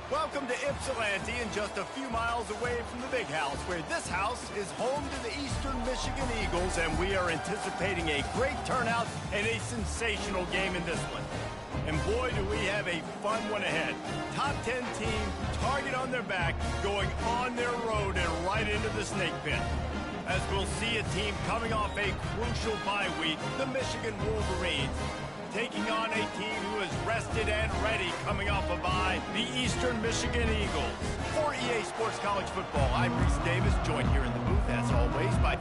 Welcome to Ypsilanti, and just a few miles away from the big house, where this house is home to the Eastern Michigan Eagles, and we are anticipating a great turnout and a sensational game in this one. And boy, do we have a fun one ahead. Top 10 team, target on their back, going on their road and right into the snake pit. As we'll see a team coming off a crucial bye week, the Michigan Wolverines, taking on a team who is rested and ready coming off a bye, the Eastern Michigan Eagles. For EA Sports College Football, I'm Reese Davis, joined here in the booth, as always, by...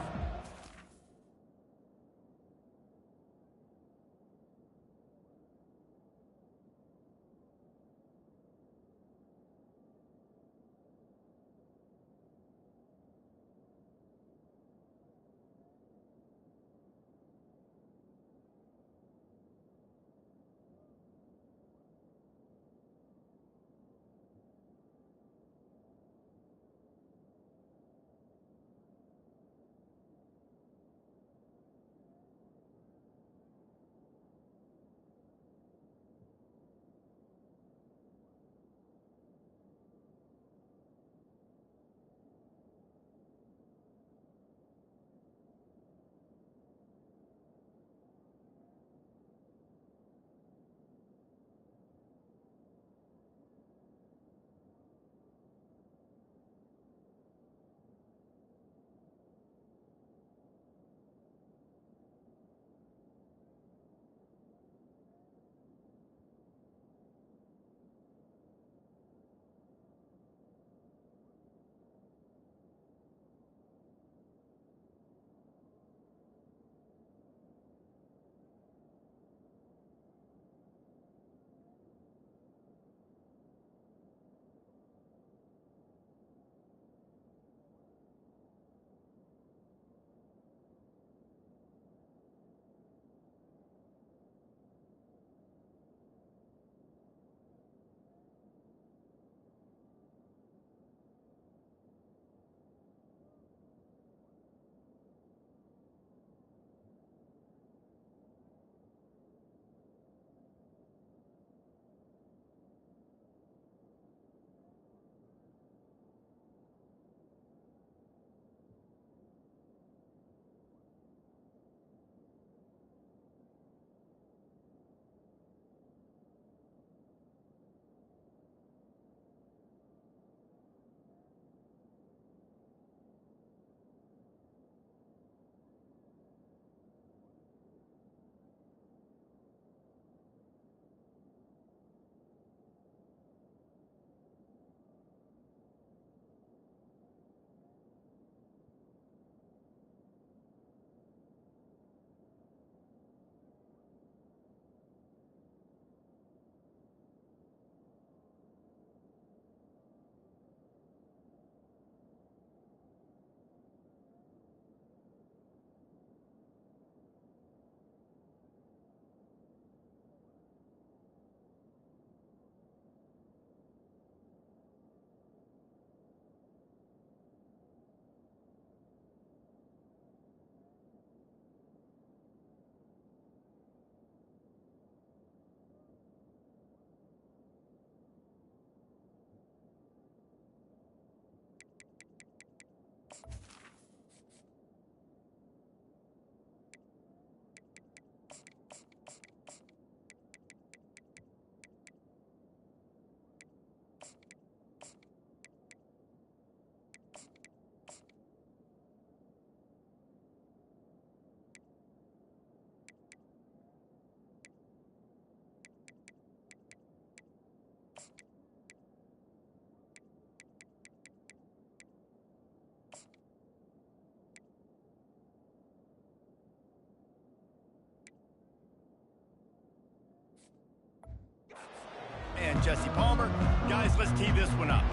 And Jesse Palmer. Guys, let's tee this one up.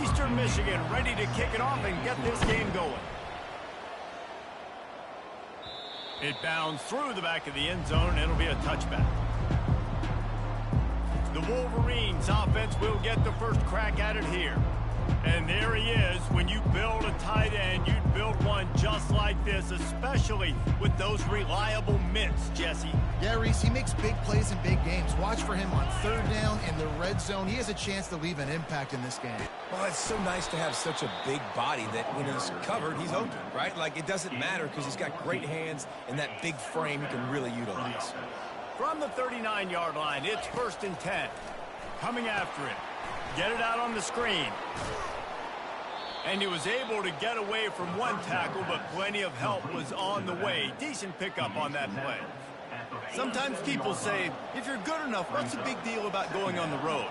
Eastern Michigan ready to kick it off and get this game going. It bounds through the back of the end zone, and it'll be a touchback. The Wolverines offense will get the first crack at it here. And there he is. When you build a tight end, you'd build one just like this, especially with those reliable mitts, Jesse. Yeah, Reese, he makes big plays in big games. Watch for him on third down in the red zone. He has a chance to leave an impact in this game. Well, it's so nice to have such a big body that when he's covered, he's open, right? Like, it doesn't matter because he's got great hands and that big frame he can really utilize. From the 39-yard line, it's 1st and 10. Coming after it. Get it out on the screen. And he was able to get away from one tackle, but plenty of help was on the way. Decent pickup on that play. Sometimes people say, if you're good enough, what's the big deal about going on the road?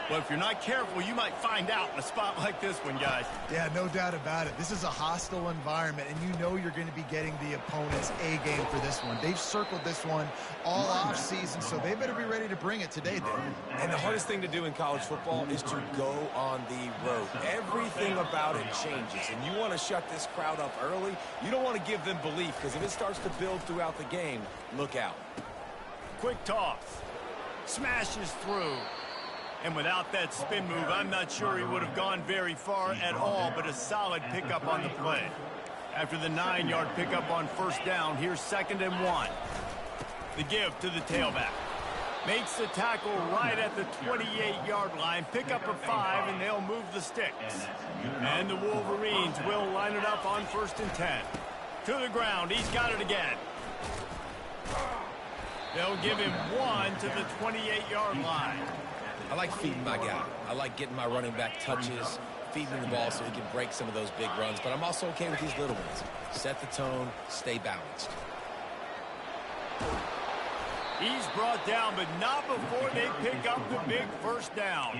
Well, if you're not careful, you might find out in a spot like this one, guys. Yeah, no doubt about it. This is a hostile environment, and you know you're going to be getting the opponent's A game for this one. They've circled this one all offseason, so they better be ready to bring it today, Dave. And the hardest thing to do in college football is to go on the road. Everything about it changes, and you want to shut this crowd up early. You don't want to give them belief, because if it starts to build throughout the game, look out. Quick toss. Smashes through. And without that spin move, I'm not sure he would have gone very far at all, but a solid pickup on the play. After the 9-yard pickup on 1st down, here's 2nd and 1. The give to the tailback. Makes the tackle right at the 28-yard line. Pick up a 5, and they'll move the sticks. And the Wolverines will line it up on 1st and 10. To the ground. He's got it again. They'll give him 1 to the 28-yard line. I like feeding my guy. I like getting my running back touches, feeding him the ball so he can break some of those big runs. But I'm also okay with these little ones. Set the tone, stay balanced. He's brought down, but not before they pick up the big 1st down.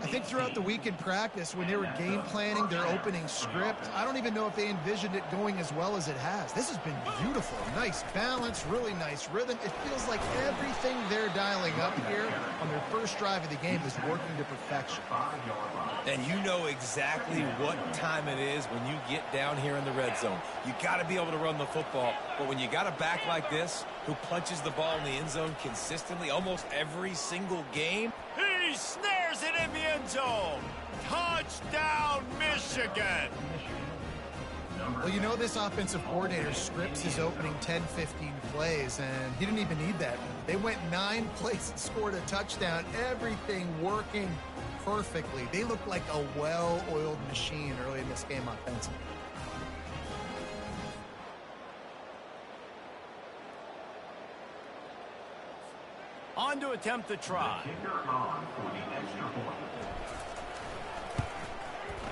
I think throughout the week in practice, when they were game planning their opening script, I don't even know if they envisioned it going as well as it has. This has been beautiful. Nice balance, really nice rhythm. It feels like everything they're dialing up here on their first drive of the game is working to perfection. And you know exactly what time it is when you get down here in the red zone. You got to be able to run the football. But when you got a back like this who punches the ball in the end zone consistently almost every single game, he snares it in the end zone. Touchdown, Michigan. Well, you know this offensive coordinator scripts his opening 10, 15 plays, and he didn't even need that. They went 9 plays and scored a touchdown. Everything working perfectly. They look like a well-oiled machine early in this game offensively. On to attempt the try.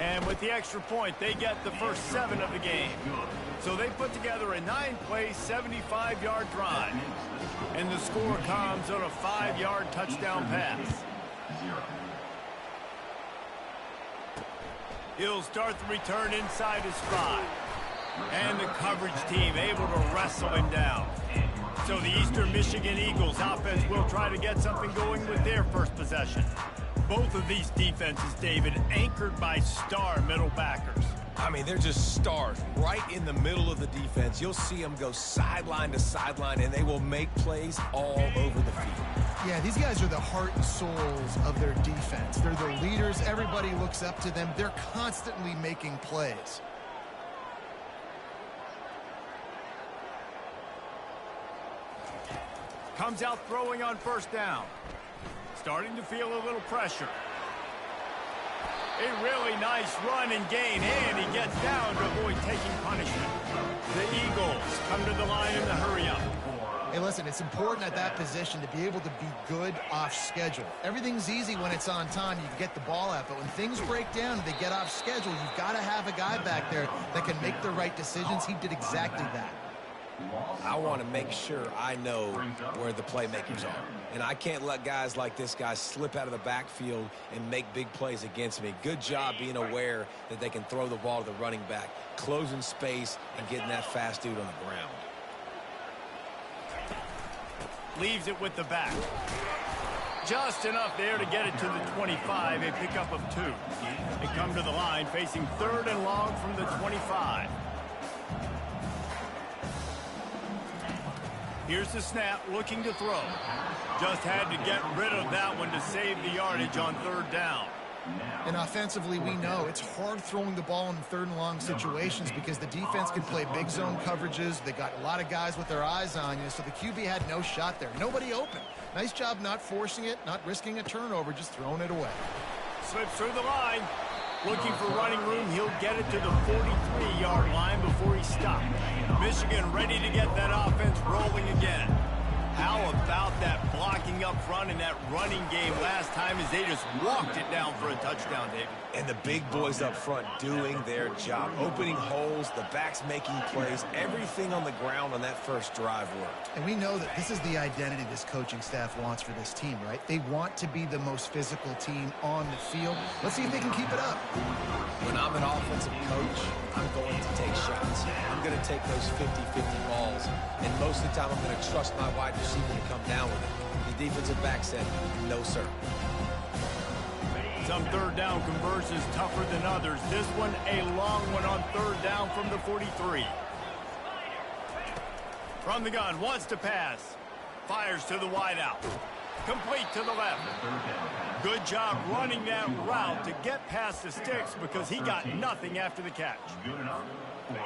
And with the extra point, they get the first 7 of the game. So they put together a 9-play, 75-yard drive. And the score comes on a 5-yard touchdown pass. He'll start the return inside his 5. And the coverage team able to wrestle him down. So the Eastern Michigan Eagles offense will try to get something going with their first possession. Both of these defenses, David, anchored by star middle backers. I mean, they're just stars right in the middle of the defense. You'll see them go sideline to sideline, and they will make plays all over the field. Yeah, these guys are the heart and souls of their defense. They're the leaders. Everybody looks up to them. They're constantly making plays. Comes out throwing on 1st down. Starting to feel a little pressure. A really nice run and gain, and he gets down to avoid taking punishment. The Eagles come to the line in the hurry-up. Hey, listen, it's important at that position to be able to be good off schedule. Everything's easy when it's on time. You can get the ball out, but when things break down and they get off schedule, you've got to have a guy back there that can make the right decisions. He did exactly that. I want to make sure I know where the playmakers are. And I can't let guys like this guy slip out of the backfield and make big plays against me. Good job being aware that they can throw the ball to the running back, closing space, and getting that fast dude on the ground. Leaves it with the back. Just enough there to get it to the 25, a pickup of 2. They come to the line facing 3rd and long from the 25. Here's the snap, looking to throw. Just had to get rid of that one to save the yardage on 3rd down. And offensively, we know it's hard throwing the ball in third and long situations because the defense can play big zone coverages. They got a lot of guys with their eyes on you, so the QB had no shot there. Nobody open. Nice job not forcing it, not risking a turnover, just throwing it away. Slips through the line. Looking for running room. He'll get it to the 43-yard line before he stopped. Michigan ready to get that offense rolling again. How about that blocking up front in that running game last time as they just walked it down for a touchdown, David? And the big boys up front doing their job. Opening holes, the backs making plays. Everything on the ground on that first drive worked. And we know that this is the identity this coaching staff wants for this team, right? They want to be the most physical team on the field. Let's see if they can keep it up. When I'm an offensive coach, I'm going to take shots. I'm going to take those 50-50 balls. And most of the time, I'm going to trust my wide receiver to come down with it. The defensive back said, no, sir. Some third down conversions tougher than others. This one a long one on third down from the 43. From the gun, wants to pass. Fires to the wideout. Complete to the left. Good job running that route to get past the sticks because he got nothing after the catch.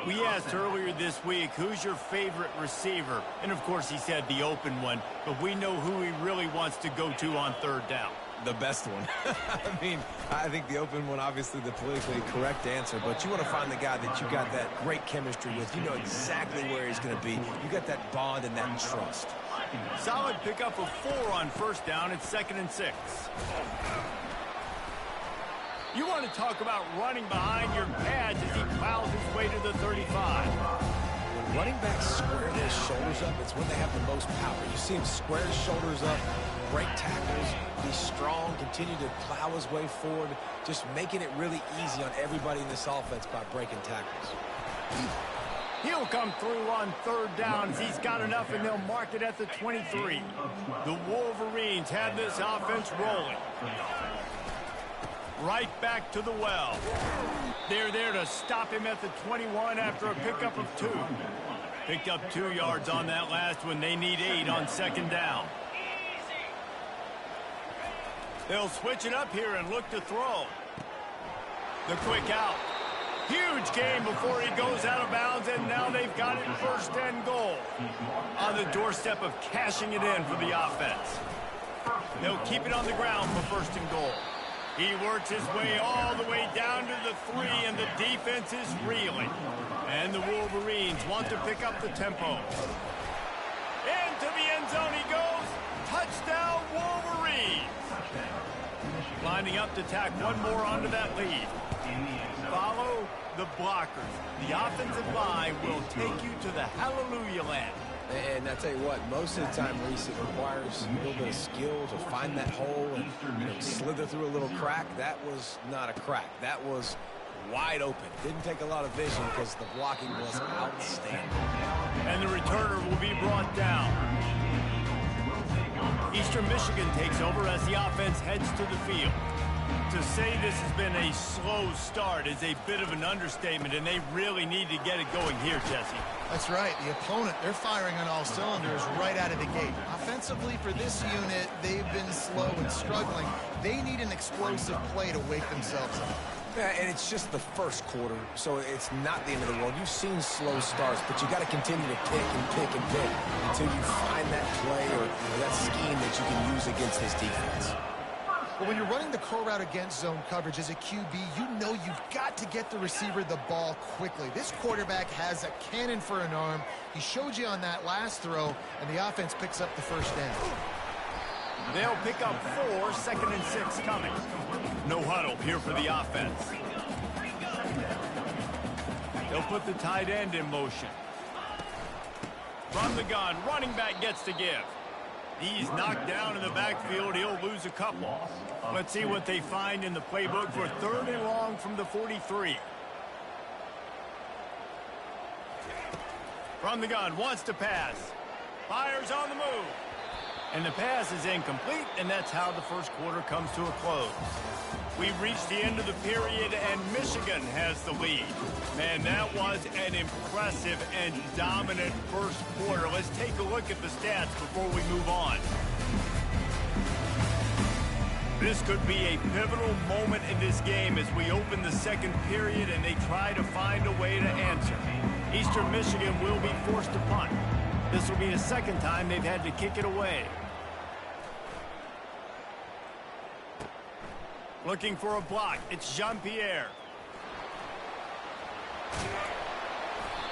We asked earlier this week, who's your favorite receiver? And of course he said the open one, but we know who he really wants to go to on third down. The best one. I mean, I think the open one, obviously the politically correct answer, but you want to find the guy that you got that great chemistry with. You know exactly where he's going to be. You got that bond and that trust. Solid pickup of 4 on first down. It's 2nd and 6. You want to talk about running behind your pads as he plows his way to the 35. When running backs square their shoulders up, it's when they have the most power. You see him square his shoulders up, break tackles, be strong, continue to plow his way forward, just making it really easy on everybody in this offense by breaking tackles. He'll come through on third downs. He's got enough, and they'll mark it at the 23. The Wolverines have this offense rolling. Right back to the well. They're there to stop him at the 21 after a pickup of 2. Picked up 2 yards on that last one. They need 8 on second down. They'll switch it up here and look to throw. The quick out. Huge gain before he goes out of bounds, and now they've got it 1st and goal. On the doorstep of cashing it in for the offense. They'll keep it on the ground for 1st and goal. He works his way all the way down to the 3, and the defense is reeling. And the Wolverines want to pick up the tempo. Into the end zone he goes. Touchdown, Wolverines. Lining up to tack one more onto that lead. Follow the blockers. The offensive line will take you to the hallelujah land. And I tell you what, most of the time, Reese, it requires a little bit of skill to find that hole and slither through a little crack. That was not a crack. That was wide open. Didn't take a lot of vision because the blocking was outstanding. And the returner will be brought down. Eastern Michigan takes over as the offense heads to the field. To say this has been a slow start is a bit of an understatement, and they really need to get it going here, Jesse. That's right. The opponent, they're firing on all cylinders right out of the gate. Offensively, for this unit, they've been slow and struggling. They need an explosive play to wake themselves up. Yeah, and it's just the first quarter, so it's not the end of the world. You've seen slow starts, but you got to continue to pick and pick and pick until you find that play or that scheme that you can use against this defense. But when you're running the curl route against zone coverage as a QB, you know you've got to get the receiver the ball quickly. This quarterback has a cannon for an arm. He showed you on that last throw, and the offense picks up the 1st down. They'll pick up 4, 2nd and 6 coming. No huddle here for the offense. They'll put the tight end in motion. From the gun, running back gets to give. He's knocked down in the backfield. He'll lose a couple. Let's see what they find in the playbook for 3rd and long from the 43. From the gun, wants to pass. Fires on the move. And the pass is incomplete, and that's how the first quarter comes to a close. We've reached the end of the period, and Michigan has the lead. Man, that was an impressive and dominant first quarter. Let's take a look at the stats before we move on. This could be a pivotal moment in this game as we open the second period and they try to find a way to answer. Eastern Michigan will be forced to punt. This will be the second time they've had to kick it away. Looking for a block. It's Jean-Pierre.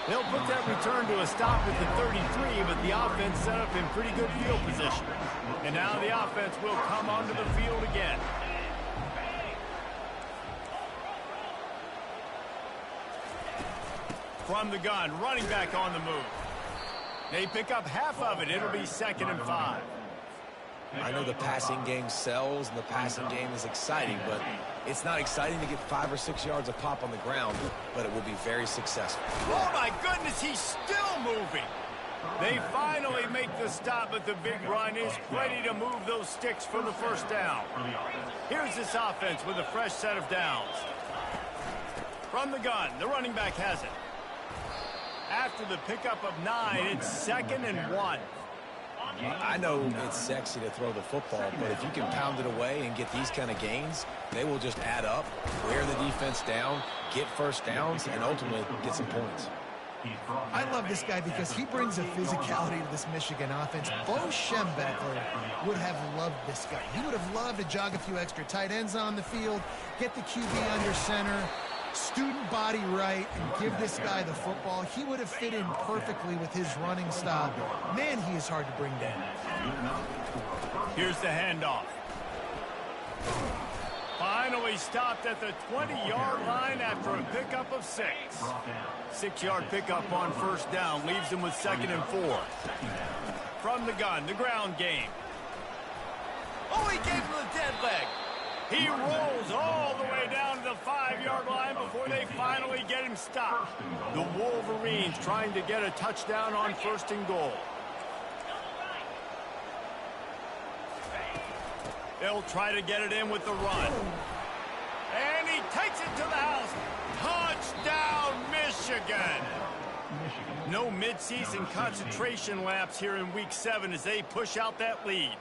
They'll put that return to a stop at the 33, but the offense set up in pretty good field position. And now the offense will come onto the field again. From the gun, running back on the move. They pick up half of it. It'll be 2nd and 5. I know the passing game sells and the passing game is exciting, but it's not exciting to get 5 or 6 yards of pop on the ground, but it will be very successful. Oh, my goodness, he's still moving. They finally make the stop, but the big run is ready to move those sticks for the first down. Here's this offense with a fresh set of downs. From the gun, the running back has it. After the pickup of 9, it's 2nd and 1. I know it's sexy to throw the football, but if you can pound it away and get these kind of gains, they will just add up, wear the defense down, get first downs, and ultimately get some points. I love this guy because he brings a physicality to this Michigan offense. Bo Schembechler would have loved this guy. He would have loved to jog a few extra tight ends on the field, get the QB under center, student body right, and give this guy the football. He would have fit in perfectly with his running style. Man, he is hard to bring down. Here's the handoff. Finally stopped at the 20-yard line after a pickup of 6. 6-yard pickup on first down leaves them with 2nd and 4. From the gun, the ground game. Oh, he gave him the dead leg. He rolls all the way down to the 5-yard line before they finally get him stopped. The Wolverines trying to get a touchdown on 1st and goal. They'll try to get it in with the run. And he takes it to the house. Touchdown, Michigan! No midseason concentration laps here in Week 7 as they push out that lead.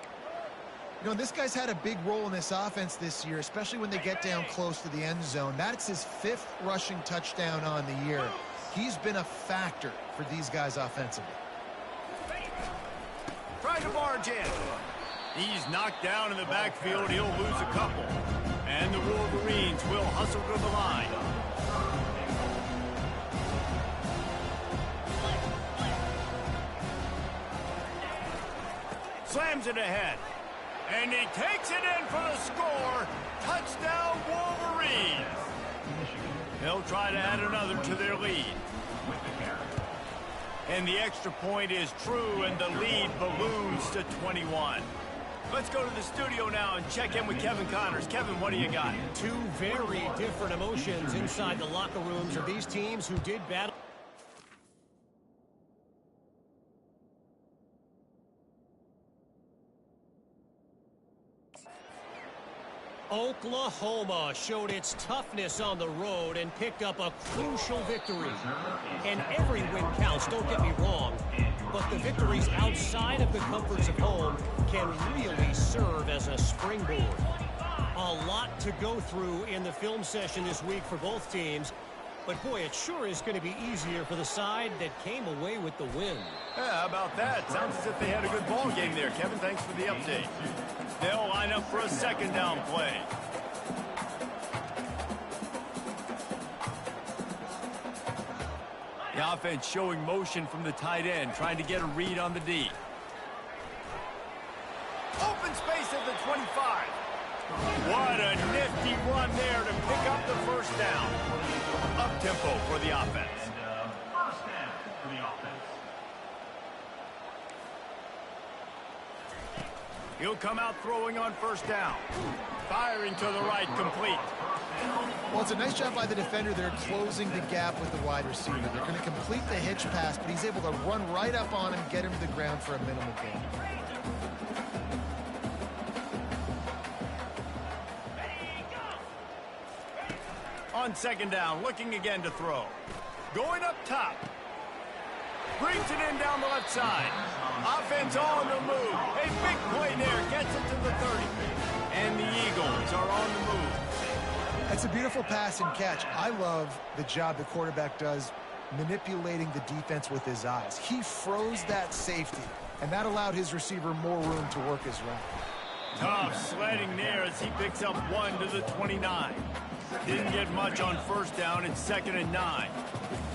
You know, this guy's had a big role in this offense this year, especially when they get down close to the end zone. That's his 5th rushing touchdown on the year. He's been a factor for these guys offensively. Try to barge in. He's knocked down in the backfield. He'll lose a couple. And the Wolverines will hustle to the line. Slams it ahead. And he takes it in for the score. Touchdown, Wolverines. They'll try to add another to their lead. And the extra point is true, and the lead balloons to 21. Let's go to the studio now and check in with Kevin Connors. Kevin, what do you got? Two very different emotions inside the locker rooms of these teams who did battle. Oklahoma showed its toughness on the road and picked up a crucial victory. And every win counts, don't get me wrong, but the victories outside of the comforts of home can really serve as a springboard. A lot to go through in the film session this week for both teams, but boy, it sure is going to be easier for the side that came away with the win. Yeah, how about that? Sounds as if they had a good ball game there. Kevin, thanks for the update. They'll line up for a 2nd down play. The offense showing motion from the tight end, trying to get a read on the D. Open space at the 25. What a nifty run there to pick up the first down. Up-tempo for the offense. First down for the offense. He'll come out throwing on first down. Firing to the right, complete. Well, it's a nice job by the defender there closing the gap with the wide receiver. They're going to complete the hitch pass, but he's able to run right up on him, get him to the ground for a minimal gain. On 2nd down, looking again to throw. Going up top. Brings it in down the left side. Offense on the move. A big play there. Gets it to the 30. And the Eagles are on the move. That's a beautiful pass and catch. I love the job the quarterback does manipulating the defense with his eyes. He froze that safety, and that allowed his receiver more room to work his route. Tough sledding there as he picks up 1 to the 29. Didn't get much on first down. It's 2nd and 9.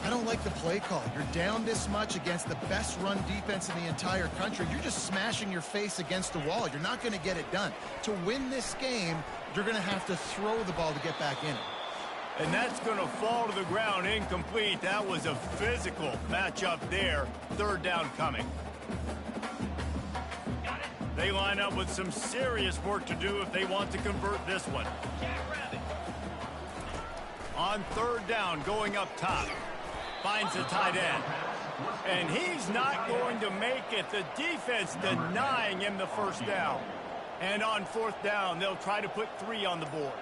I don't like the play call. You're down this much against the best run defense in the entire country. You're just smashing your face against the wall. You're not going to get it done. To win this game, you're going to have to throw the ball to get back in it. And that's going to fall to the ground incomplete. That was a physical matchup there. 3rd down coming. They line up with some serious work to do if they want to convert this one. On 3rd down, going up top. Finds the tight end. And he's not going to make it. The defense denying him the first down. And on 4th down, they'll try to put 3 on the board.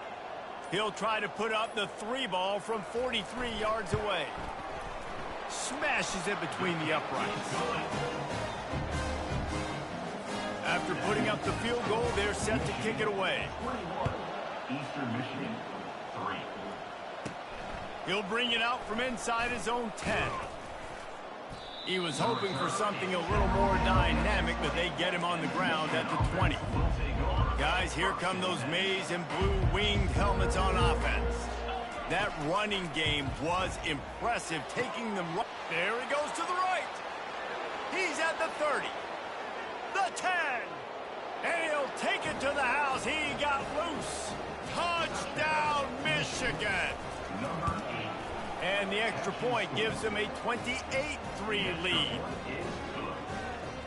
He'll try to put up the 3 ball from 43 yards away. Smashes it between the uprights. After putting up the field goal, they're set to kick it away. Eastern Michigan, 3. He'll bring it out from inside his own 10. He was hoping for something a little more dynamic, but they get him on the ground at the 20. Guys, here come those maize and blue winged helmets on offense. That running game was impressive, taking them right. There he goes to the right. He's at the 30. The 10. And he'll take it to the house. He got loose. Touchdown, Michigan. And the extra point gives them a 28-3 lead.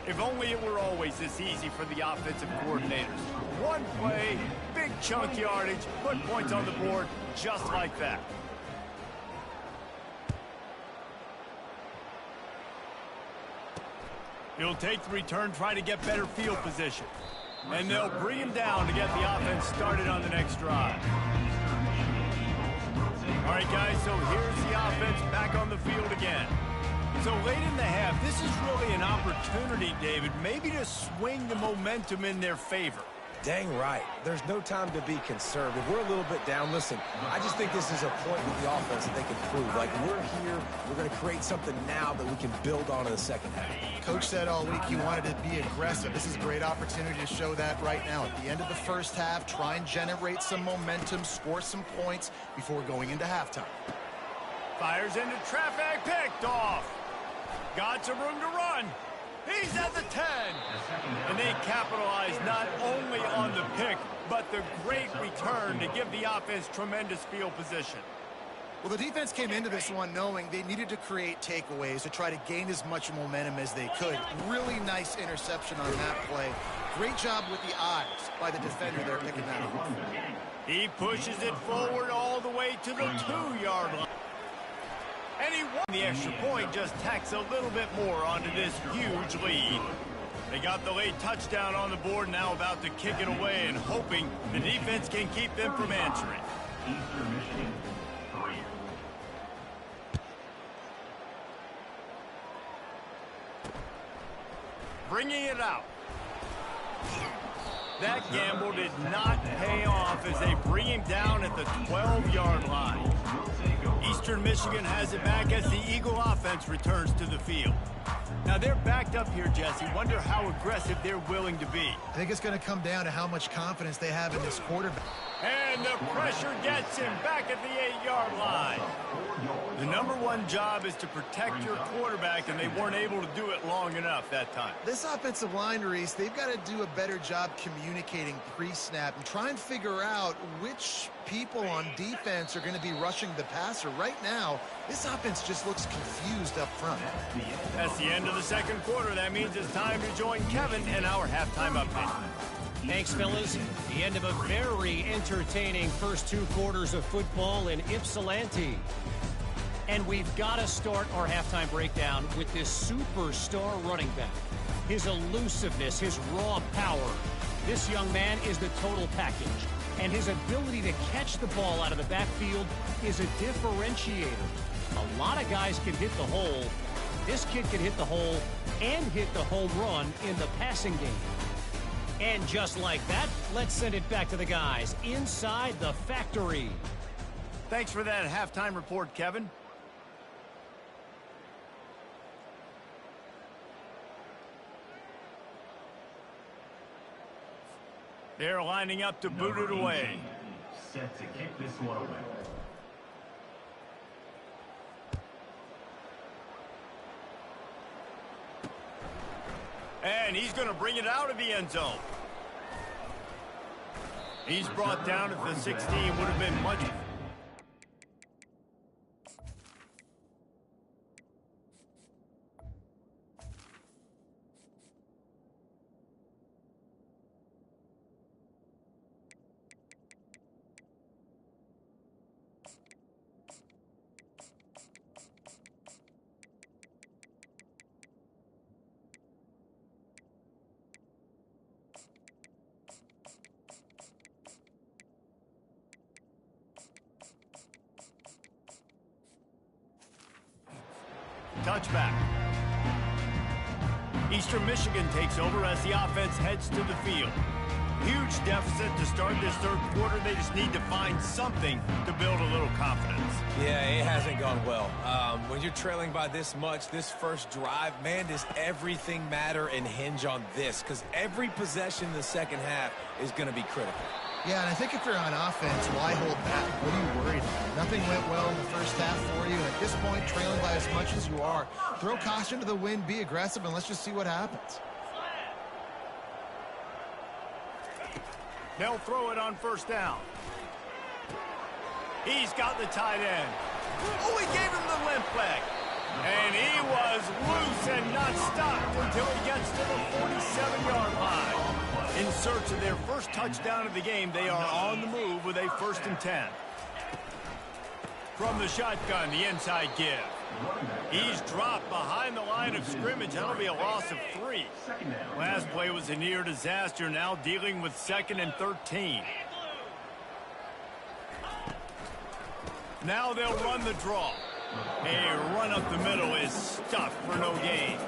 If only it were always this easy for the offensive coordinators. One play, big chunk yardage, put points on the board just like that. He'll take the return, try to get better field position. And they'll bring him down to get the offense started on the next drive. All right, guys, so here's the offense back on the field again. So late in the half, this is really an opportunity, David, maybe to swing the momentum in their favor. Dang right. There's no time to be conservative. We're a little bit down. Listen, I just think this is a point with the offense that they can prove. Like, we're here, we're going to create something now that we can build on in the second half. Coach said all week he wanted to be aggressive. This is a great opportunity to show that right now. At the end of the first half, try and generate some momentum, score some points before going into halftime. Fires into traffic, picked off. Got some room to run. He's at the 10. And they capitalize not only on the pick, but the great return to give the offense tremendous field position. Well, the defense came into this one knowing they needed to create takeaways to try to gain as much momentum as they could. Really nice interception on that play. Great job with the eyes by the defender there picking that up. He pushes it forward all the way to the 2-yard line. And he won the extra point, just tacks a little bit more onto this huge lead. They got the late touchdown on the board, now about to kick it away and hoping the defense can keep them from answering. Eastern Michigan, 3. Bringing it out. That gamble did not pay off as they bring him down at the 12-yard line. Eastern Michigan has it back as the Eagle offense returns to the field. Now they're backed up here, Jesse. Wonder how aggressive they're willing to be. I think it's going to come down to how much confidence they have in this quarterback. And the pressure gets him back at the 8-yard line. The number one job is to protect your quarterback, and they weren't able to do it long enough that time. This offensive line, Reese, they've got to do a better job communicating pre-snap and try and figure out which people on defense are going to be rushing the passer. Right now, this offense just looks confused up front. That's the end of the second quarter. That means it's time to join Kevin in our halftime update. Thanks, fellas. The end of a very entertaining first 2 quarters of football in Ypsilanti. And we've got to start our halftime breakdown with this superstar running back. His elusiveness, his raw power. This young man is the total package. And his ability to catch the ball out of the backfield is a differentiator. A lot of guys can hit the hole. This kid can hit the hole and hit the home run in the passing game. And just like that, let's send it back to the guys inside the factory. Thanks for that halftime report, Kevin. They're lining up to boot it away. Set to kick this one away. And he's going to bring it out of the end zone. He's brought down at the 16. Would have been much. Touchback. Eastern Michigan takes over as the offense heads to the field. Huge deficit to start this third quarter. They just need to find something to build a little confidence. Yeah, it hasn't gone well. When you're trailing by this much, this first drive, man, does everything matter and hinge on this? Because every possession in the second half is going to be critical. Yeah, and I think if you're on offense, why hold back? What are you worried about? Nothing went well in the first half for you. At this point, trailing by as much as you are, throw caution to the wind, be aggressive, and let's just see what happens. They'll throw it on first down. He's got the tight end. Oh, he gave him the limp leg. And he was loose and not stopped until he gets to the 47-yard line. In search of their first touchdown of the game, they are on the move with a 1st and 10. From the shotgun, the inside give. He's dropped behind the line of scrimmage. That'll be a loss of 3. Last play was a near disaster, now dealing with 2nd and 13. Now they'll run the draw. A run up the middle is stuffed for no gain.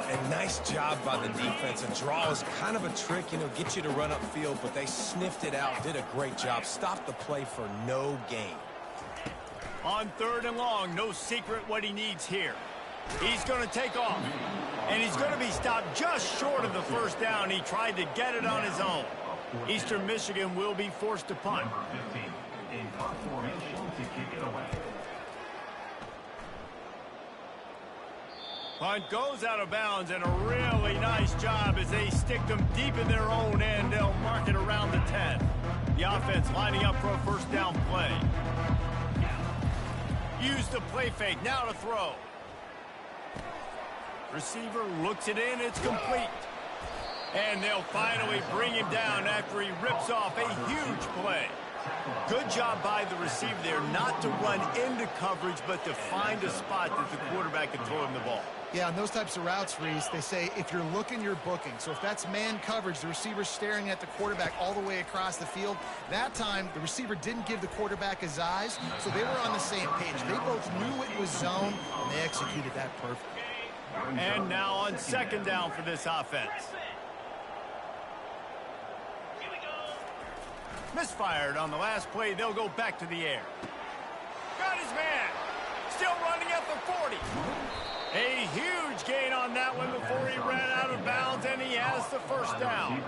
And nice job by the defense. A draw is kind of a trick, get you to run upfield, but they sniffed it out, did a great job. Stopped the play for no gain. On 3rd and long, no secret what he needs here. He's going to take off, and he's going to be stopped just short of the first down. He tried to get it on his own. Eastern Michigan will be forced to punt. Number 15 in punt formation to kick it away. Punt goes out of bounds, and a really nice job as they stick them deep in their own end. They'll mark it around the 10. The offense lining up for a first down play. Use the play fake, now to throw. Receiver looks it in, it's complete. And they'll finally bring him down after he rips off a huge play. Good job by the receiver there, not to run into coverage, but to find a spot that the quarterback can throw him the ball. Yeah, on those types of routes, Reese, they say if you're looking, you're booking. So if that's man coverage, the receiver's staring at the quarterback all the way across the field. That time, the receiver didn't give the quarterback his eyes, so they were on the same page. They both knew it was zone, and they executed that perfectly. And now on 2nd down for this offense. Misfired on the last play. They'll go back to the air. Got his man. Still running at the 40. A huge gain on that one before he ran out of bounds, and he has the first down.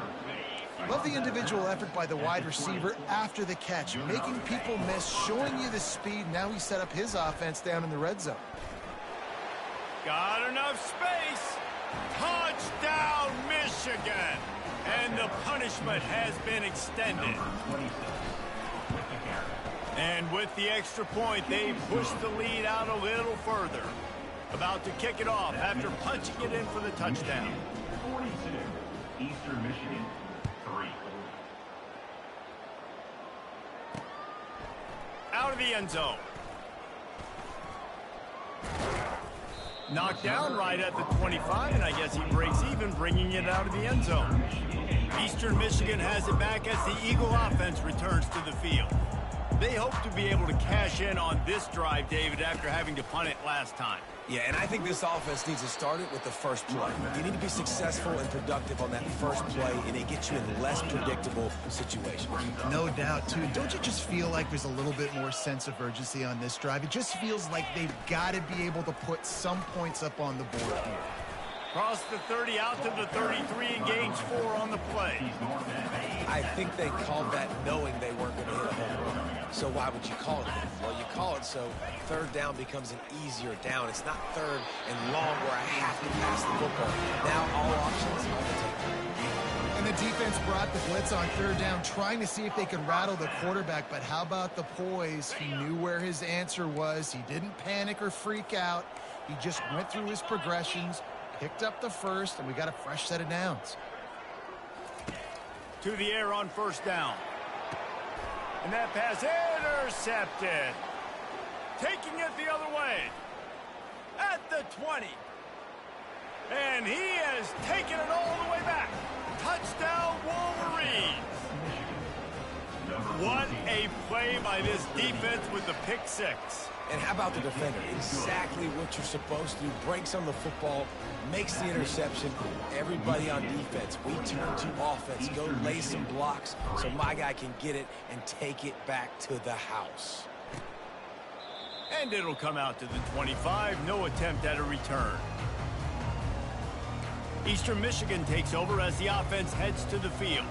Love the individual effort by the wide receiver after the catch, making people miss, showing you the speed. Now he set up his offense down in the red zone. Got enough space. Touchdown, Michigan. And the punishment has been extended. And with the extra point, they push the lead out a little further. About to kick it off after punching it in for the touchdown. 42, Eastern Michigan, 3. Out of the end zone. Knocked down right at the 25, and I guess he breaks even, bringing it out of the end zone. Eastern Michigan has it back as the Eagle offense returns to the field. They hope to be able to cash in on this drive, David, after having to punt it last time. Yeah, and I think this offense needs to start it with the first play. You need to be successful and productive on that first play, and it gets you in less predictable situations. No doubt, too. Don't you just feel like there's a little bit more sense of urgency on this drive? It just feels like they've got to be able to put some points up on the board here. Cross the 30 out to the 33 and gains 4 on the play. I think they called that knowing they weren't going to hit a home run. So why would you call it that? Well, you call it so third down becomes an easier down. It's not third and long where I have to pass the football. Now all options on the table. And the defense brought the blitz on third down, trying to see if they could rattle the quarterback. But how about the poise? He knew where his answer was. He didn't panic or freak out. He just went through his progressions, picked up the first, and we got a fresh set of downs. To the air on first down. And that pass intercepted. Taking it the other way. At the 20. And he has taken it all the way back. Touchdown, Wolverines. What a play by this defense with the pick six. And how about the defender? Exactly what you're supposed to do. Breaks on the football, makes the interception. Everybody on defense, we turn to offense. Go lay some blocks so my guy can get it and take it back to the house. And it'll come out to the 25. No attempt at a return. Eastern Michigan takes over as the offense heads to the field.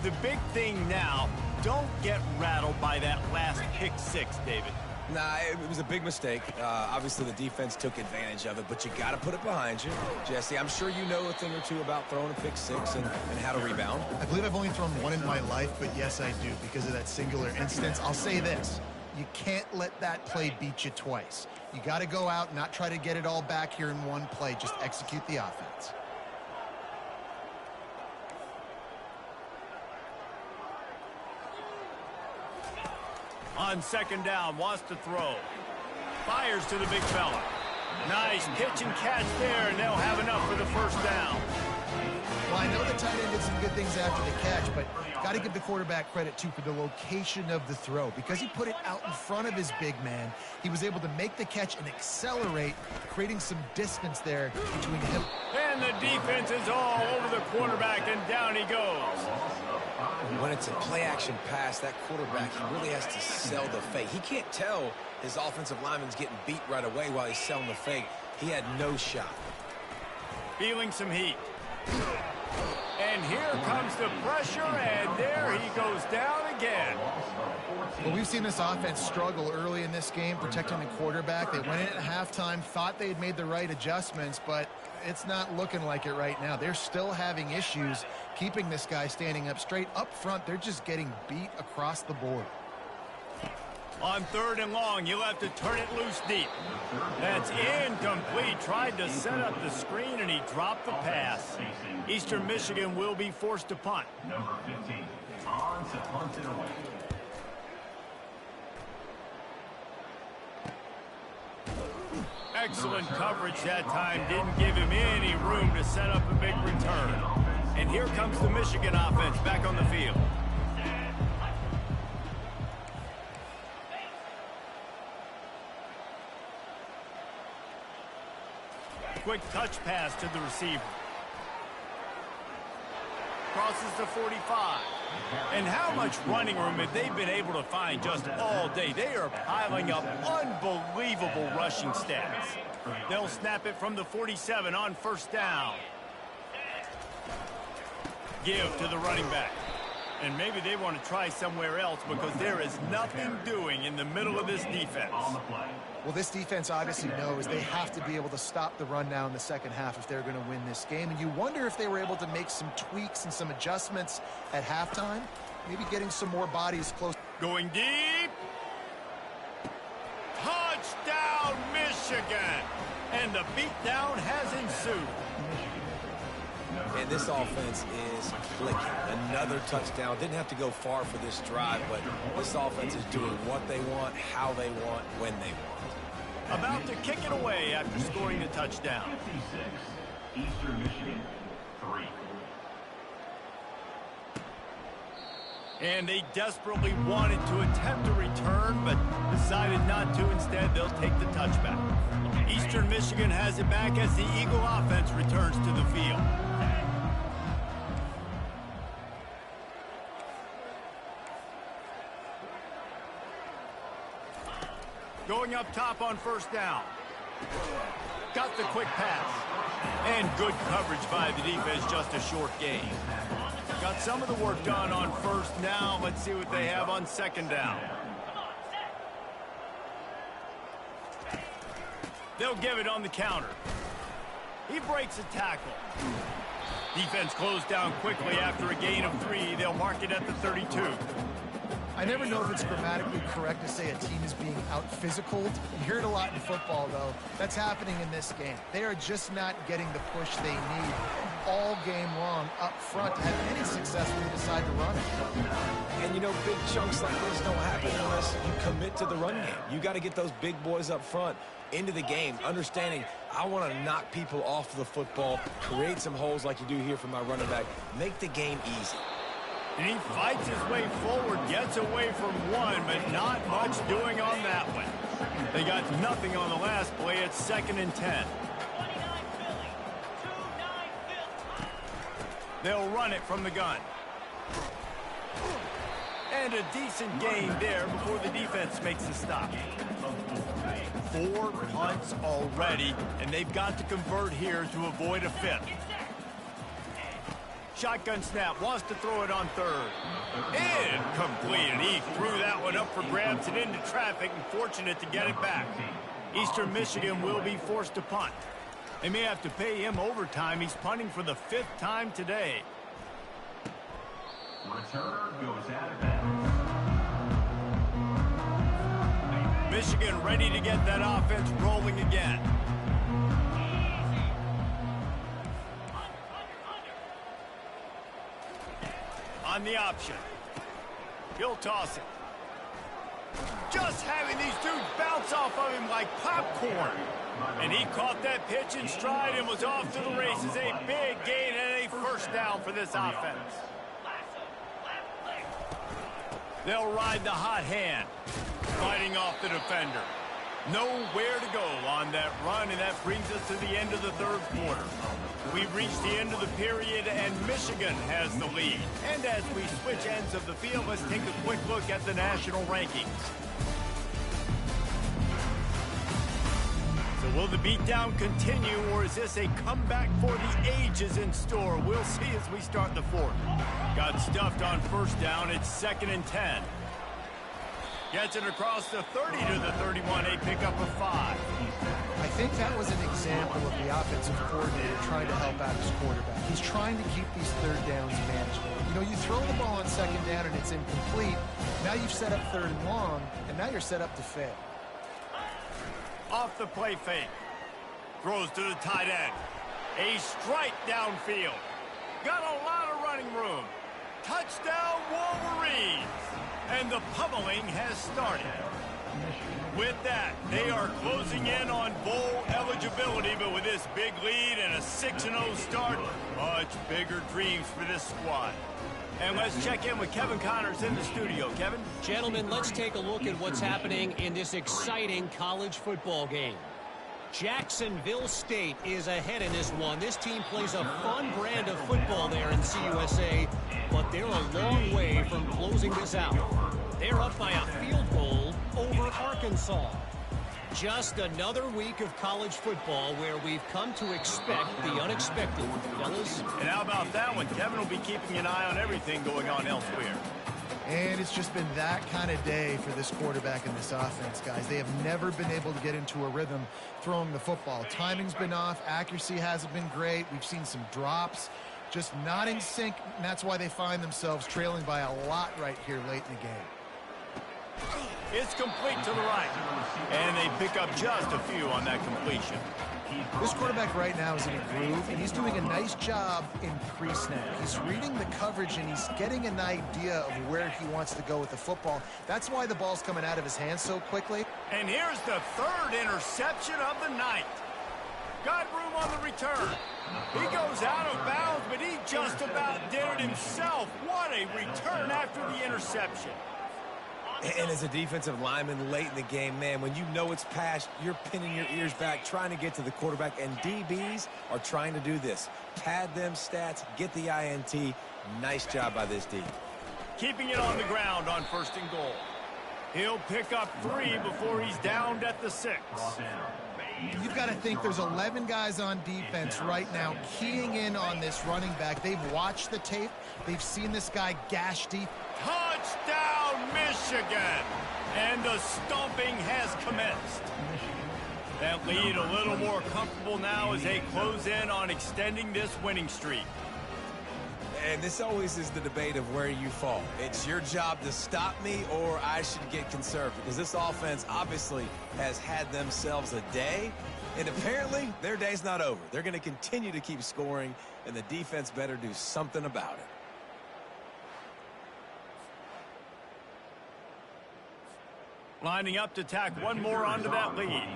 The big thing now, don't get rattled by that last pick six, David. Nah, it was a big mistake. Obviously, the defense took advantage of it, but you got to put it behind you. Jesse, I'm sure you know a thing or two about throwing a pick six and how to rebound. I believe I've only thrown one in my life, but yes, I do, because of that singular instance. I'll say this. You can't let that play beat you twice. You got to go out and not try to get it all back here in one play. Just execute the offense. On second down, wants to throw. Fires to the big fella. Nice pitch and catch there, and they'll have enough for the first down. Well, I know the tight end did some good things after the catch, but got to give the quarterback credit, too, for the location of the throw. Because he put it out in front of his big man, he was able to make the catch and accelerate, creating some distance there between him. And the defense is all over the quarterback, and down he goes. When it's a play-action pass, that quarterback, he really has to sell the fake. He can't tell his offensive lineman's getting beat right away while he's selling the fake. He had no shot. Feeling some heat. And here comes the pressure, and there he goes down again. Well, we've seen this offense struggle early in this game, protecting the quarterback. They went in at halftime, thought they had made the right adjustments, but it's not looking like it right now. They're still having issues keeping this guy standing up straight. Up front, they're just getting beat across the board. On third and long, you'll have to turn it loose deep. That's incomplete. Tried to set up the screen, and he dropped the pass. Eastern Michigan will be forced to punt. Number 15, on to punt it away. Excellent coverage that time. Didn't give him any room to set up a big return. And here comes the Michigan offense back on the field. Quick touch pass to the receiver. Crosses the 45. And how much running room have they been able to find just all day? They are piling up unbelievable rushing stats. They'll snap it from the 47 on first down. Give to the running back. And maybe they want to try somewhere else because there is nothing doing in the middle of this defense. Well, this defense obviously knows they have to be able to stop the run now in the second half if they're going to win this game. And you wonder if they were able to make some tweaks and some adjustments at halftime, maybe getting some more bodies close. Going deep. Touchdown, Michigan. And the beatdown has ensued. And this offense is clicking. Another touchdown. Didn't have to go far for this drive, but this offense is doing what they want, how they want, when they want. About to kick it away after scoring the touchdown. 56, Eastern Michigan, 3. And they desperately wanted to attempt a return, but decided not to. Instead, they'll take the touchback. Eastern Michigan has it back as the Eagle offense returns to the field. Going up top on first down. Got the quick pass. And good coverage by the defense, just a short gain. Got some of the work done on first down. Let's see what they have on second down. They'll give it on the counter. He breaks a tackle. Defense closed down quickly after a gain of 3. They'll mark it at the 32. I never know if it's grammatically correct to say a team is being out-physicaled. You hear it a lot in football, though. That's happening in this game. They are just not getting the push they need all game long up front to have any success when they decide to run it. And, you know, big chunks like this don't happen unless you commit to the run game. You got to get those big boys up front into the game, understanding I want to knock people off the football, create some holes like you do here for my running back, make the game easy. And he fights his way forward, gets away from one, but not much doing on that one. They got nothing on the last play. It's 2nd and 10. They'll run it from the gun. And a decent gain there before the defense makes the stop. 4 punts already, and they've got to convert here to avoid a 5th. Shotgun snap, wants to throw it on 3rd. Incomplete, and he threw that one up for grabs and into traffic, and fortunate to get it back. Eastern Michigan will be forced to punt. They may have to pay him overtime. He's punting for the 5th time today. Returner goes out of bounds. Michigan ready to get that offense rolling again. On the option. He'll toss it. Just having these dudes bounce off of him like popcorn. And he caught that pitch in stride and was off to the races. A big gain and a first down for this offense. They'll ride the hot hand, fighting off the defender. Nowhere to go on that run, and that brings us to the end of the 3rd quarter. We've reached the end of the period, and Michigan has the lead. And as we switch ends of the field, let's take a quick look at the national rankings. So will the beatdown continue, or is this a comeback for the ages in store? We'll see as we start the 4th. Got stuffed on first down. It's 2nd and 10. Gets it across the 30 to the 31, a pickup of 5. I think that was an example of the offensive coordinator trying to help out his quarterback. He's trying to keep these 3rd downs manageable. You know, you throw the ball on 2nd down and it's incomplete. Now you've set up 3rd and long, and now you're set up to fail. Off the play fake. Throws to the tight end. A strike downfield. Got a lot of running room. Touchdown, Wolverines. And the pummeling has started. With that, they are closing in on bowl eligibility, but with this big lead and a 6-0 start, much bigger dreams for this squad. And let's check in with Kevin Connors in the studio. Kevin? Gentlemen, let's take a look at what's happening in this exciting college football game. Jacksonville State is ahead in this one. This team plays a fun brand of football there in CUSA, but they're a long way from closing this out. They're up by a field goal over Arkansas. Just another week of college football where we've come to expect the unexpected, fellas. And how about that one? Kevin will be keeping an eye on everything going on elsewhere. And it's just been that kind of day for this quarterback and this offense, guys. They have never been able to get into a rhythm throwing the football. Timing's been off. Accuracy hasn't been great. We've seen some drops. Just not in sync, and that's why they find themselves trailing by a lot right here late in the game. It's complete to the right. And they pick up just a few on that completion. This quarterback right now is in a groove, and he's doing a nice job in pre-snap. He's reading the coverage, and he's getting an idea of where he wants to go with the football. That's why the ball's coming out of his hands so quickly. And here's the 3rd interception of the night. Got room on the return. He goes out of bounds, but he just about did it himself. What a return after the interception. And as a defensive lineman late in the game, man, when you know it's passed, you're pinning your ears back, trying to get to the quarterback, and DBs are trying to do this. Pad them stats, get the INT. Nice job by this D. Keeping it on the ground on 1st and goal. He'll pick up 3 before he's downed at the 6. You've got to think there's 11 guys on defense right now keying in on this running back. They've watched the tape. They've seen this guy gash deep. Touchdown, Michigan! And the stomping has commenced. That lead a little more comfortable now as they close in on extending this winning streak. And this always is the debate of where you fall. It's your job to stop me, or I should get conservative, because this offense obviously has had themselves a day, and apparently their day's not over. They're going to continue to keep scoring, and the defense better do something about it. Lining up to tack one more onto that lead.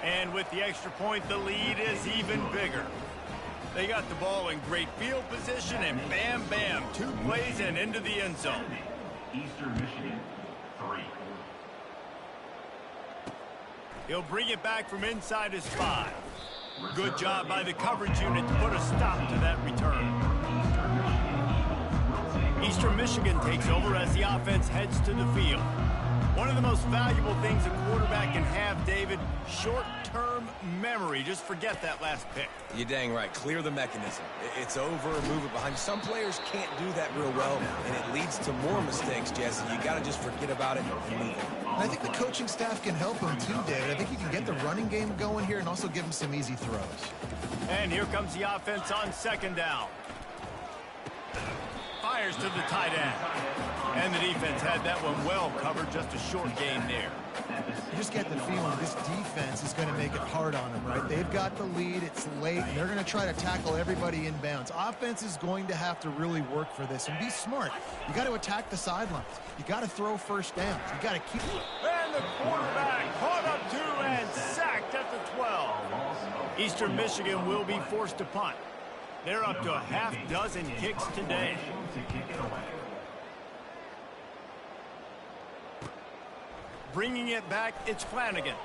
And with the extra point, the lead is even bigger. They got the ball in great field position, and bam, bam, 2 plays and into the end zone. Eastern Michigan, 3. He'll bring it back from inside his 5. Good job by the coverage unit to put a stop to that return. Eastern Michigan takes over as the offense heads to the field. One of the most valuable things a quarterback can have, David, short-term memory. Just forget that last pick. You're dang right. Clear the mechanism. It's over, move it behind. Some players can't do that real well, and it leads to more mistakes, Jesse. You got to just forget about it and move it. And I think the coaching staff can help him too, David. I think you can get the running game going here and also give him some easy throws. And here comes the offense on 2nd down. Fires to the tight end. And the defense had that one well covered, just a short gain there. You just get the feeling this defense is going to make it hard on them, right? They've got the lead, it's late, and they're going to try to tackle everybody in bounds. Offense is going to have to really work for this and be smart. You got to attack the sidelines. You got to throw first downs. You got to keep... And the quarterback caught up to and sacked at the 12. Eastern Michigan will be forced to punt. They're up to a half dozen kicks today. Bringing it back, it's Flanagan.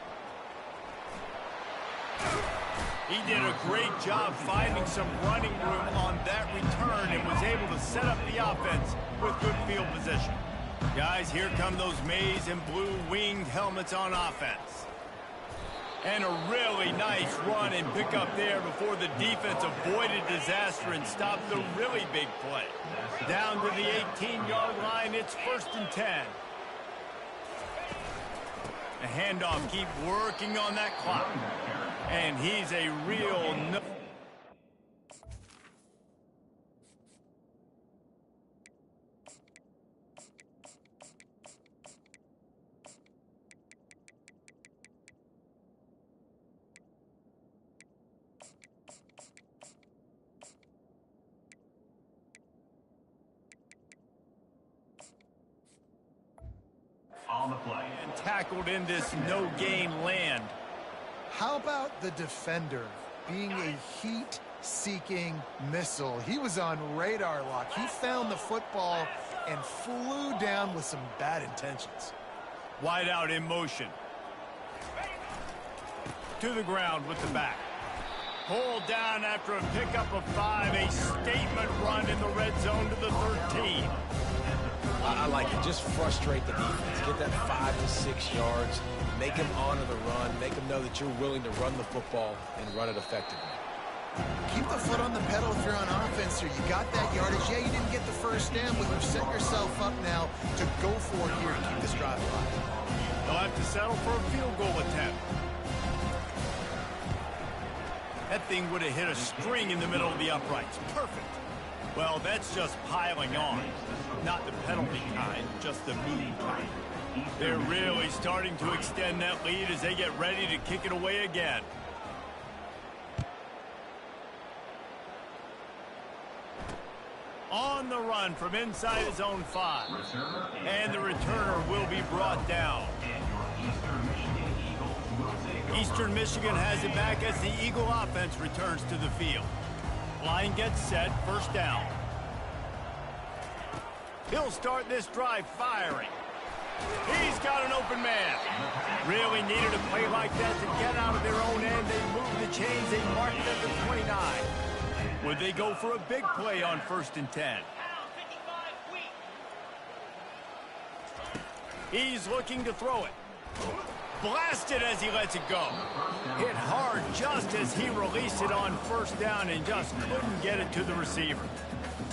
He did a great job finding some running room on that return and was able to set up the offense with good field position. Guys, here come those maize and blue winged helmets on offense. And a really nice run and pick up there before the defense avoided disaster and stopped the really big play. Down to the 18-yard line, it's 1st and 10. A handoff, keep working on that clock. And he's a real... On the play. And tackled in this no-gain land. How about the defender being a heat-seeking missile? He was on radar lock. He found the football and flew down with some bad intentions. Wide out in motion. To the ground with the back. Pulled down after a pickup of 5. A statement run in the red zone to the 13. I like it. Just frustrate the defense. Get that 5 to 6 yards. Make them honor the run. Make them know that you're willing to run the football and run it effectively. Keep the foot on the pedal if you're on offense here. You got that yardage. Yeah, you didn't get the first down, but you've set yourself up now to go for it here and keep this drive alive. They'll have to settle for a field goal attempt. That thing would have hit a string in the middle of the uprights. Perfect. Well, that's just piling on. Not the penalty kind, just the mean kind. They're really starting to extend that lead as they get ready to kick it away again. On the run from inside his own 5. And the returner will be brought down. Eastern Michigan has it back as the Eagle offense returns to the field. Line gets set, first down. He'll start this drive firing. He's got an open man. Really needed a play like that to get out of their own end. They move the chains. They mark it at the 29. Would they go for a big play on 1st and 10? He's looking to throw it. Blasted as he lets it go. Hit hard just as he released it on 1st down and just couldn't get it to the receiver.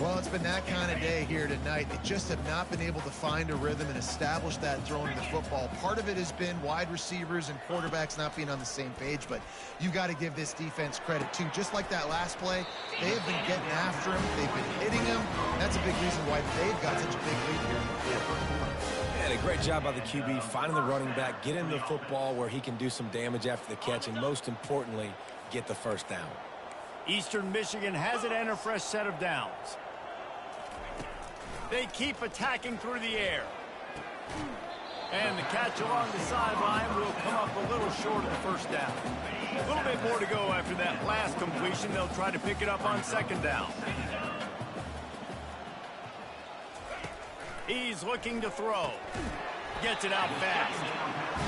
Well, it's been that kind of day here tonight. They just have not been able to find a rhythm and establish that throwing the football. Part of it has been wide receivers and quarterbacks not being on the same page, but you've got to give this defense credit, too. Just like that last play, they have been getting after him. They've been hitting him. That's a big reason why they've got such a big lead here in the field. And a great job by the QB, finding the running back, get him the football where he can do some damage after the catch, and most importantly, get the 1st down. Eastern Michigan has it and a fresh set of downs. They keep attacking through the air. And the catch along the sideline will come up a little short of the 1st down. A little bit more to go after that last completion. They'll try to pick it up on 2nd down. He's looking to throw. Gets it out fast.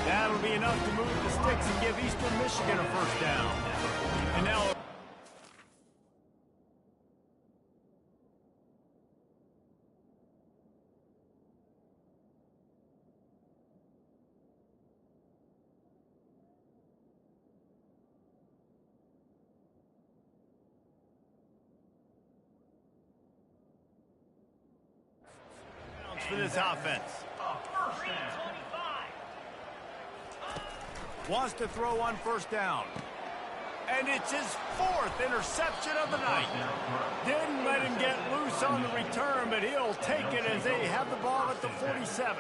That'll be enough to move the sticks and give Eastern Michigan a 1st down. And now for this offense. Wants to throw on 1st down. And it's his 4th interception of the night. Didn't let him get loose on the return, but he'll take it as they have the ball at the 47.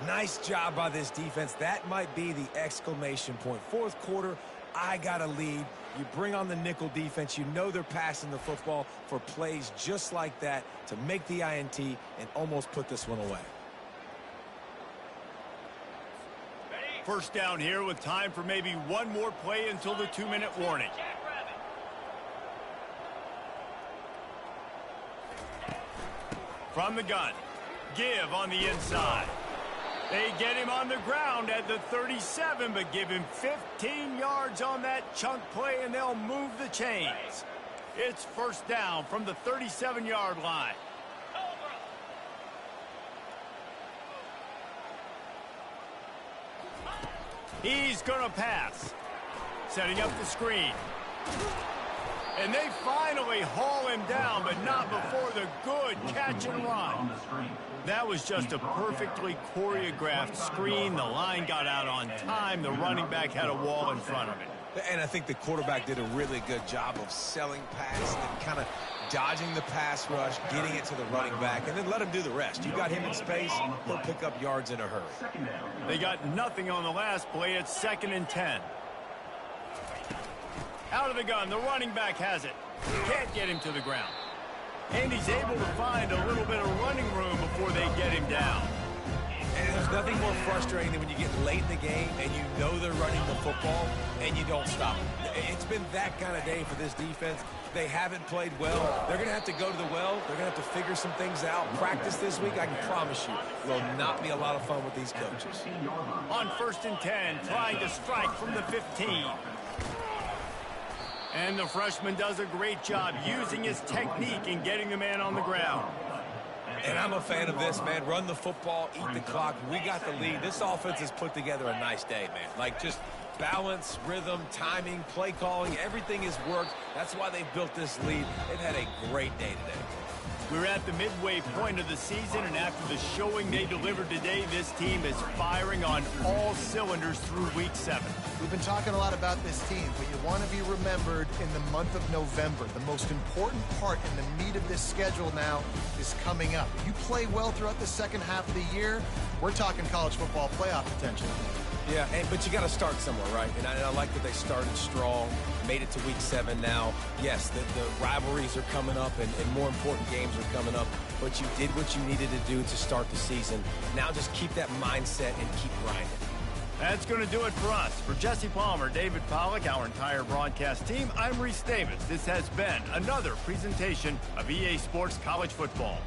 Nice job by this defense. That might be the exclamation point. 4th quarter, I got a lead. You bring on the nickel defense. You know they're passing the football for plays just like that to make the INT and almost put this one away. 1st down here with time for maybe one more play until the 2-minute warning. From the gun, give on the inside. They get him on the ground at the 37, but give him 15 yards on that chunk play, and they'll move the chains. It's 1st down from the 37-yard line. He's going to pass. Setting up the screen. And they finally haul him down, but not before the good catch and run. That was just a perfectly choreographed screen. The line got out on time. The running back had a wall in front of it. And I think the quarterback did a really good job of selling past and kind of dodging the pass rush, getting it to the running back, and then let him do the rest. You got him in space, he'll pick up yards in a hurry. They got nothing on the last play. It's 2nd and 10. Out of the gun, the running back has it. Can't get him to the ground. And he's able to find a little bit of running room before they get him down. And there's nothing more frustrating than when you get late in the game and you know they're running the football and you don't stop them. It's been that kind of day for this defense. They haven't played well. They're going to have to go to the well. They're going to have to figure some things out. Practice this week, I can promise you, will not be a lot of fun with these coaches. On 1st and 10, trying to strike from the 15. And the freshman does a great job using his technique and getting the man on the ground. And I'm a fan of this, man. Run the football, eat the clock. We got the lead. This offense has put together a nice day, man. Like, just balance, rhythm, timing, play calling, everything has worked. That's why they've built this lead. They've had a great day today. We're at the midway point of the season, and after the showing they delivered today, this team is firing on all cylinders through Week 7. We've been talking a lot about this team, but you want to be remembered in the month of November. The most important part in the meat of this schedule now is coming up. You play well throughout the second half of the year, we're talking college football playoff potential. Yeah, but you got to start somewhere, right? And I like that they started strong, made it to Week 7 now. Yes, the rivalries are coming up, and more important games are coming up, but you did what you needed to do to start the season. Now just keep that mindset and keep grinding. That's going to do it for us. For Jesse Palmer, David Pollack, our entire broadcast team, I'm Reese Davis. This has been another presentation of EA Sports College Football.